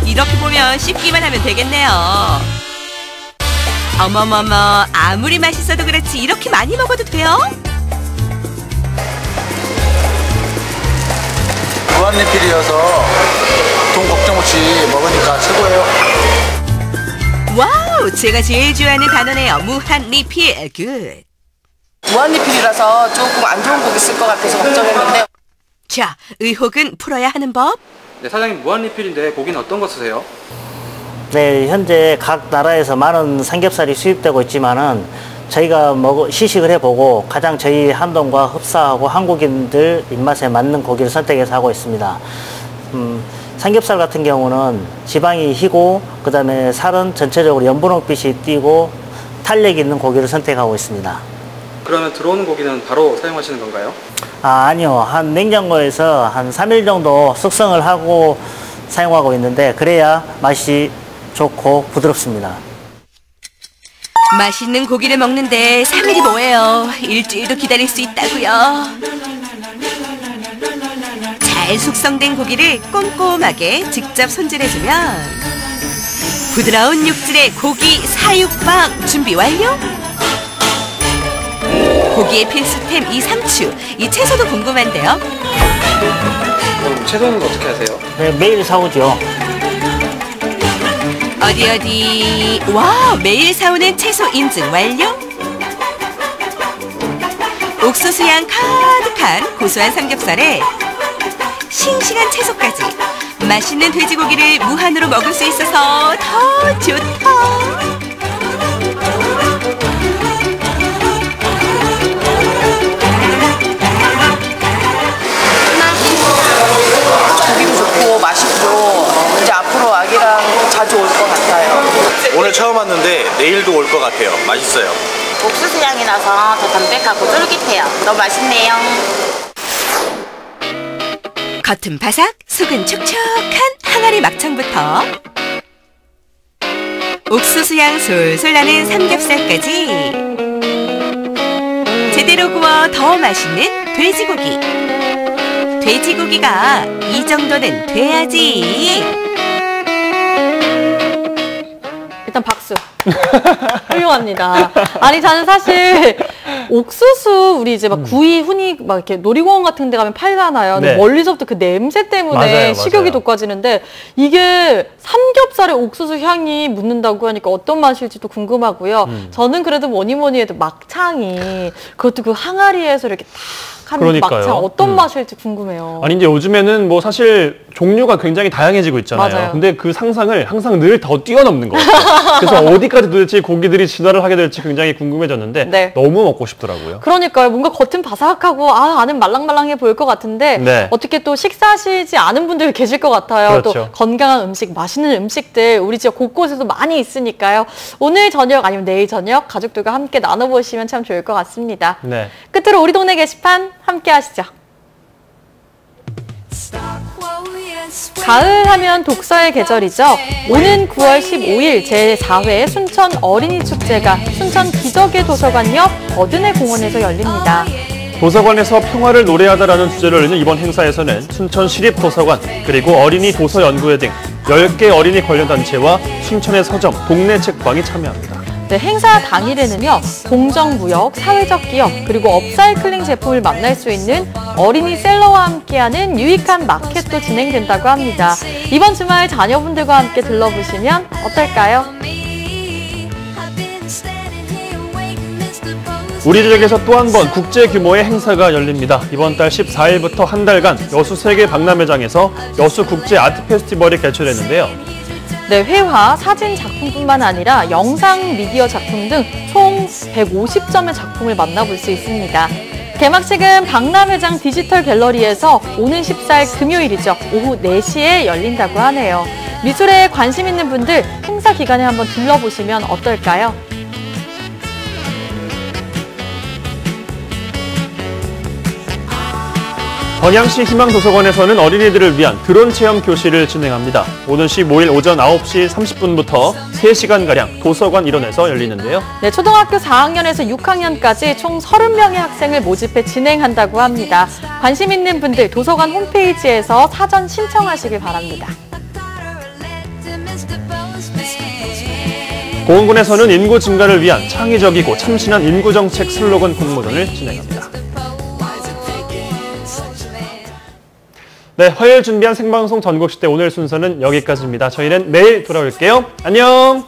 이렇게 보면 씹기만 하면 되겠네요. 어머머머, 아무리 맛있어도 그렇지 이렇게 많이 먹어도 돼요? 무한리필이어서 돈 걱정 없이 먹으니까 최고예요. 와우, 제가 제일 좋아하는 단어네요. 무한리필. 굿. 무한리필이라서 조금 안 좋은 고기 쓸 것 같아서 걱정했는데. 자, 의혹은 풀어야 하는 법. 네, 사장님 무한리필인데 고기는 어떤 거 쓰세요? 네, 현재 각 나라에서 많은 삼겹살이 수입되고 있지만은 저희가 시식을 해보고 가장 저희 한동과 흡사하고 한국인들 입맛에 맞는 고기를 선택해서 하고 있습니다. 삼겹살 같은 경우는 지방이 희고 그 다음에 살은 전체적으로 연분홍빛이 띄고 탄력 있는 고기를 선택하고 있습니다. 그러면 들어오는 고기는 바로 사용하시는 건가요? 아니요. 한 냉장고에서 한 3일 정도 숙성을 하고 사용하고 있는데 그래야 맛이 좋고 부드럽습니다. 맛있는 고기를 먹는데 3일이 뭐예요? 일주일도 기다릴 수 있다고요. 잘 숙성된 고기를 꼼꼼하게 직접 손질해주면 부드러운 육질의 고기 사육밥 준비 완료? 고기의 필수템 이 상추, 이 채소도 궁금한데요. 그럼 채소는 어떻게 하세요? 네, 매일 사오죠. 어디 와, 매일 사오는 채소 인증 완료? 옥수수향 가득한 고소한 삼겹살에 싱싱한 채소까지 맛있는 돼지고기를 무한으로 먹을 수 있어서 더 좋다. 고기도 좋고 맛있고 이제 앞으로 아기랑 자주 올 것 같아요. 오늘 처음 왔는데 내일도 올 것 같아요. 맛있어요. 옥수수 향이 나서 더 담백하고 쫄깃해요. 너무 맛있네요. 겉은 바삭, 속은 촉촉한 항아리 막창부터 옥수수향 솔솔 나는 삼겹살까지 제대로 구워 더 맛있는 돼지고기. 돼지고기가 이 정도는 돼야지. 일단 박수. 훌륭합니다. 아니, 저는 사실 옥수수 우리 이제 막 구이, 훈이 막 이렇게 놀이공원 같은 데 가면 팔잖아요. 근데 네. 멀리서부터 그 냄새 때문에 맞아요, 식욕이 맞아요. 돋궈지는데 이게 삼겹살에 옥수수 향이 묻는다고 하니까 어떤 맛일지도 궁금하고요. 저는 그래도 뭐니 해도 막창이 그것도 그 항아리에서 이렇게 탁 하는 그 그러니까요. 막창 어떤 맛일지 궁금해요. 아니 이제 요즘에는 뭐 사실 종류가 굉장히 다양해지고 있잖아요. 맞아요. 근데 그 상상을 항상 늘 더 뛰어넘는 것 같아요. 그래서 어디까지 도대체 고기들이 진화를 하게 될지 굉장히 궁금해졌는데 네. 너무 먹고 싶더라고요. 그러니까요. 뭔가 겉은 바삭하고 안은 말랑말랑해 보일 것 같은데 네. 어떻게 또 식사하시지 않은 분들이 계실 것 같아요. 그렇죠. 또 건강한 음식, 맛있는 음식들 우리 지역 곳곳에도 많이 있으니까요. 오늘 저녁 아니면 내일 저녁 가족들과 함께 나눠보시면 참 좋을 것 같습니다. 네. 끝으로 우리 동네 게시판 함께 하시죠. 가을 하면 독서의 계절이죠. 오는 9월 15일 제4회 순천 어린이 축제가 순천 기적의 도서관 옆 버드네 공원에서 열립니다. 도서관에서 평화를 노래하다라는 주제를 올리는 이번 행사에서는 순천 시립도서관 그리고 어린이 도서연구회 등 10개 어린이 관련 단체와 순천의 서점, 동네 책방이 참여합니다. 네, 행사 당일에는요, 공정무역, 사회적 기업, 그리고 업사이클링 제품을 만날 수 있는 어린이 셀러와 함께하는 유익한 마켓도 진행된다고 합니다. 이번 주말 자녀분들과 함께 들러보시면 어떨까요? 우리 지역에서 또 한 번 국제 규모의 행사가 열립니다. 이번 달 14일부터 한 달간 여수 세계 박람회장에서 여수 국제 아트 페스티벌이 개최되는데요. 네, 회화, 사진 작품뿐만 아니라 영상, 미디어 작품 등 총 150점의 작품을 만나볼 수 있습니다. 개막식은 박람회장 디지털 갤러리에서 오는 14일 금요일이죠. 오후 4시에 열린다고 하네요. 미술에 관심 있는 분들 행사 기간에 한번 둘러보시면 어떨까요? 번양시 희망도서관에서는 어린이들을 위한 드론 체험 교실을 진행합니다. 오는 15일 오전 9시 30분부터 3시간가량 도서관 일원에서 열리는데요. 네, 초등학교 4학년에서 6학년까지 총 30명의 학생을 모집해 진행한다고 합니다. 관심 있는 분들 도서관 홈페이지에서 사전 신청하시길 바랍니다. 고흥군에서는 인구 증가를 위한 창의적이고 참신한 인구정책 슬로건 공모전을 진행합니다. 네, 화요일 준비한 생방송 전국시대 오늘 순서는 여기까지입니다. 저희는 내일 돌아올게요. 안녕!